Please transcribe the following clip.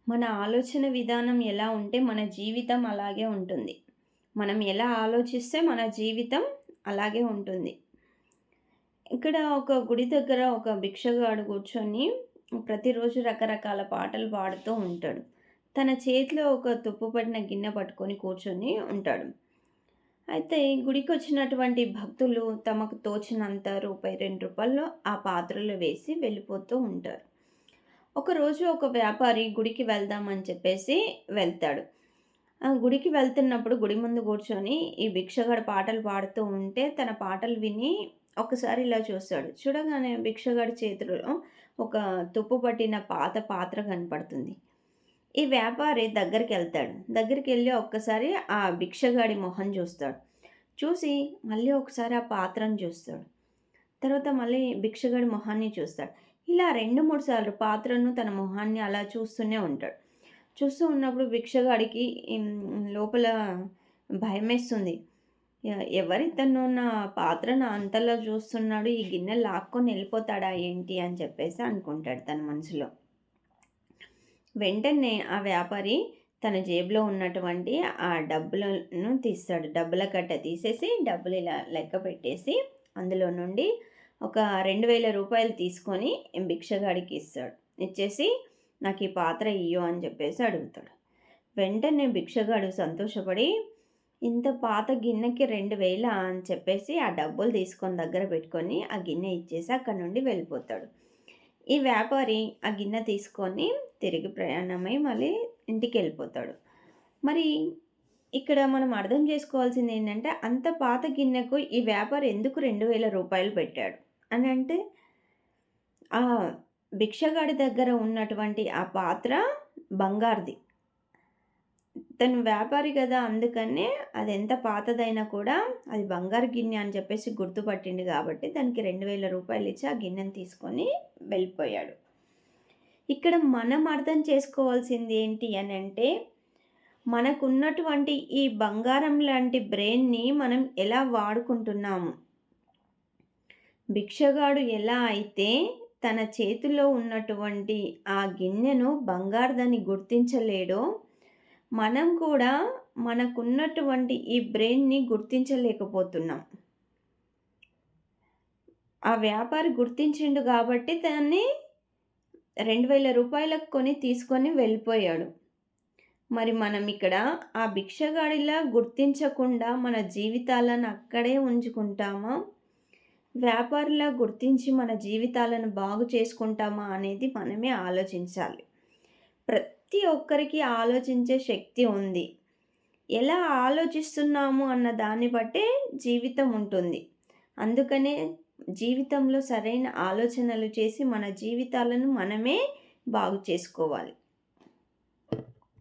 మన ఆలోచన విధానం ఎలా ఉంటే మన జీవితం అలాగే ఉంటుంది. మనం ఎలా ఆలోచిస్తే మన జీవితం అలాగే ఉంటుంది. ఇక్కడ ఒక గుడి దగ్గర ఒక భిక్షగాడు కూర్చొని ప్రతిరోజు రకరకాల పాటలు పాడుతూ ఉంటాడు. తన చేతిలో ఒక తుప్పు పట్టిన గిన్నె పట్టుకొని కూర్చొని ఉంటాడు. అయితే గుడికొచ్చినటువంటి భక్తులు తమకు తోచినంత రూపాయి, రూ. 2 ఆ పాత్రలో వేసి వెళ్ళిపోతూ ఉంటారు. ఒకరోజు ఒక వ్యాపారి గుడికి వెళ్దామని చెప్పేసి వెళ్తాడు. ఆ గుడికి వెళ్తున్నప్పుడు గుడి ముందు కూర్చొని ఈ భిక్షగాడు పాటలు పాడుతూ ఉంటే తన పాటలు విని ఒకసారి ఇలా చూస్తాడు. చూడగానే భిక్షగాడి చేతిలో ఒక తుప్పు పట్టిన పాత పాత్ర కనపడుతుంది. ఈ వ్యాపారి దగ్గరికెళ్తాడు. దగ్గరికెళ్ళి ఒక్కసారి ఆ భిక్షగాడి మొహం చూస్తాడు. చూసి మళ్ళీ ఒకసారి ఆ పాత్రను చూస్తాడు. తర్వాత మళ్ళీ భిక్షగాడి మొహాన్ని చూస్తాడు. ఇలా 2, 3 సార్లు పాత్రను, తన మొహాన్ని అలా చూస్తూనే ఉంటాడు. చూస్తూ ఉన్నప్పుడు భిక్షగాడికి లోపల భయమేస్తుంది. ఎవరితను నా పాత్రను అంతలా చూస్తున్నాడు, ఈ గిన్నె లాక్కొని ఎళ్ళిపోతాడా ఏంటి అని చెప్పేసి అనుకుంటాడు తన మనసులో. వెంటనే ఆ వ్యాపారి తన జేబులో ఉన్నటువంటి ఆ డబ్బులను తీస్తాడు. డబ్బుల కట్ట తీసేసి డబ్బులు ఇలా లెక్క పెట్టేసి అందులో నుండి ఒక రూ. 2000 తీసుకొని భిక్షగాడికి ఇస్తాడు. ఇచ్చేసి నాకు ఈ పాత్ర ఇయ్యు అని చెప్పేసి అడుగుతాడు. వెంటనే భిక్షగాడు సంతోషపడి ఇంత పాత గిన్నెకి 2000 అని చెప్పేసి ఆ డబ్బులు తీసుకొని దగ్గర పెట్టుకొని ఆ గిన్నె ఇచ్చేసి అక్కడి నుండి వెళ్ళిపోతాడు. ఈ వ్యాపారి ఆ గిన్నె తీసుకొని తిరిగి ప్రయాణమై మళ్ళీ ఇంటికి వెళ్ళిపోతాడు. మరి ఇక్కడ మనం అర్థం చేసుకోవాల్సింది ఏంటంటే అంత పాత గిన్నెకు ఈ వ్యాపారి ఎందుకు రూ. 2000 పెట్టాడు అని అంటే ఆ భిక్షగాడి దగ్గర ఉన్నటువంటి ఆ పాత్ర బంగారుది. తను వ్యాపారి కదా! అందుకనే అది ఎంత పాతదైనా కూడా అది బంగారు గిన్నె అని చెప్పేసి గుర్తుపట్టిండు కాబట్టి దానికి రూ. 2000 ఇచ్చి ఆ గిన్నెని తీసుకొని వెళ్ళిపోయాడు. ఇక్కడ మనం అర్థం చేసుకోవాల్సింది ఏంటి అనంటే మనకున్నటువంటి ఈ బంగారం లాంటి బ్రెయిన్‌ని మనం ఎలా వాడుకుంటున్నాము. భిక్షగాడు ఎలా అయితే తన చేతిలో ఉన్నటువంటి ఆ గిన్నెను బంగారుదని గుర్తించలేడో, మనం కూడా మనకున్నటువంటి ఈ బ్రెయిన్‌ని గుర్తించలేకపోతున్నాం. ఆ వ్యాపారి గుర్తించిండు కాబట్టి దాన్ని రూ. 2000 కొని తీసుకొని వెళ్ళిపోయాడు. మరి మనం ఇక్కడ ఆ భిక్షగాడిలా గుర్తించకుండా మన జీవితాలను అక్కడే ఉంచుకుంటామా? వ్యాపారిలా గుర్తించి మన జీవితాలను బాగు చేసుకుంటామా అనేది మనమే ఆలోచించాలి. ప్రతి ఒక్కరికి ఆలోచించే శక్తి ఉంది. ఎలా ఆలోచిస్తున్నాము అన్న దాన్ని బట్టే జీవితం ఉంటుంది. అందుకనే జీవితంలో సరైన ఆలోచనలు చేసి మన జీవితాలను మనమే బాగు చేసుకోవాలి.